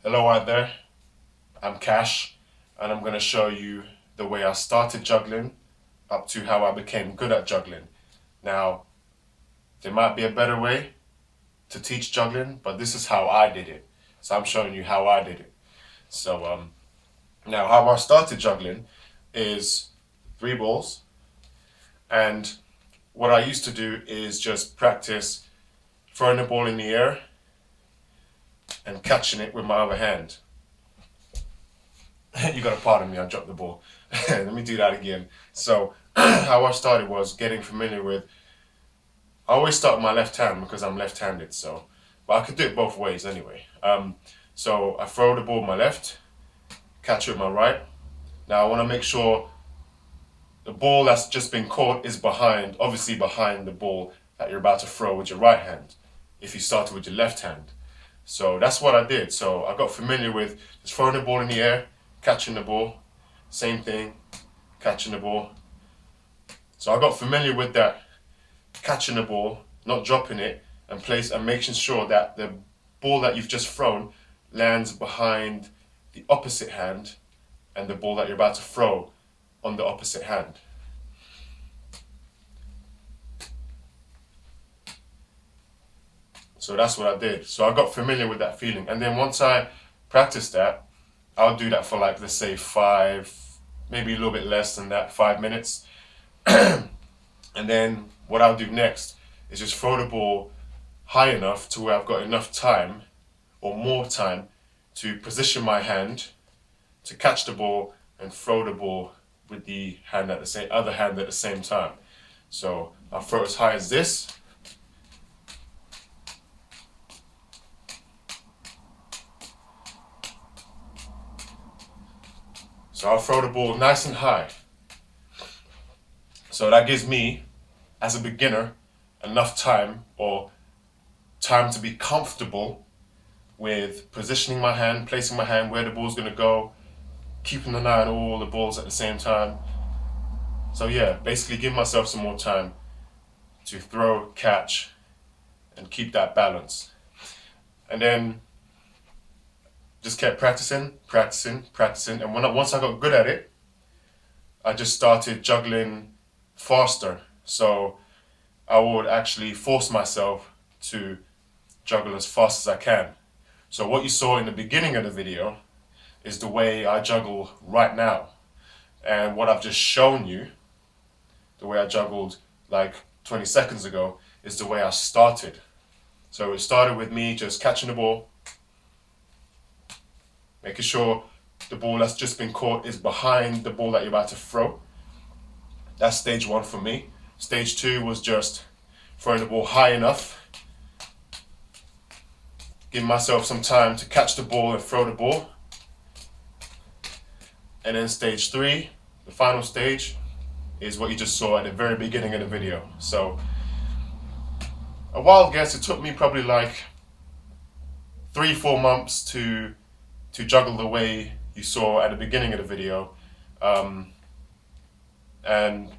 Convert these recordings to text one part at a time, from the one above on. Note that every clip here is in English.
Hello out there, I'm Kash, and I'm going to show you the way I started juggling up to how I became good at juggling. Now, there might be a better way to teach juggling, but this is how I did it. So I'm showing you how I did it. So now how I started juggling is 3 balls, and what I used to do is just practice throwing the ball in the air and catching it with my other hand. You gotta pardon me, I dropped the ball. Let me do that again. So how I started was getting familiar with, I always start with my left hand because I'm left-handed, but I could do it both ways anyway. So I throw the ball with my left, catch it with my right. Now I want to make sure the ball that's just been caught is obviously behind the ball that you're about to throw with your right hand, if you started with your left hand. So that's what I did. So I got familiar with just throwing the ball in the air, catching the ball, same thing, catching the ball. So I got familiar with that, catching the ball, not dropping it, and making sure that the ball that you've just thrown lands behind the opposite hand and the ball that you're about to throw on the opposite hand. So that's what I did. So I got familiar with that feeling, and then once I practiced that, I'll do that for like, let's say 5, maybe a little bit less than that, 5 minutes. And then what I'll do next is just throw the ball high enough to where I've got enough time or more time to position my hand to catch the ball and throw the ball with the other hand at the same time. So I'll throw as high as this. So I'll throw the ball nice and high. So that gives me, as a beginner, enough time to be comfortable with positioning my hand, placing my hand where the ball's going to go, keeping an eye on all the balls at the same time. So yeah, basically give myself some more time to throw, catch, and keep that balance. And then just kept practicing, and once I got good at it, I just started juggling faster. So I would actually force myself to juggle as fast as I can. So what you saw in the beginning of the video is the way I juggle right now. And what I've just shown you, the way I juggled like 20 seconds ago, is the way I started. So it started with me just catching the ball, making sure the ball that's just been caught is behind the ball that you're about to throw. That's stage 1 for me. Stage 2 was just throwing the ball high enough, giving myself some time to catch the ball and throw the ball. And then stage 3, the final stage, is what you just saw at the very beginning of the video. So a wild guess, it took me probably like 3-4 months to juggle the way you saw at the beginning of the video. And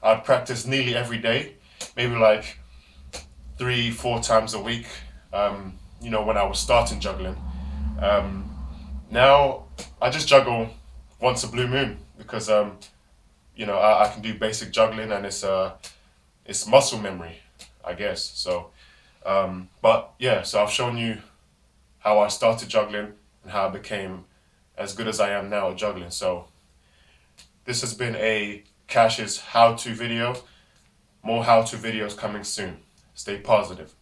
I'd practice nearly every day, maybe like 3-4 times a week, when I was starting juggling. Now I just juggle once a blue moon because I can do basic juggling, and it's muscle memory, I guess. So but yeah, so I've shown you how I started juggling and how I became as good as I am now at juggling. So this has been a Cash's how-to video. More how-to videos coming soon. Stay positive.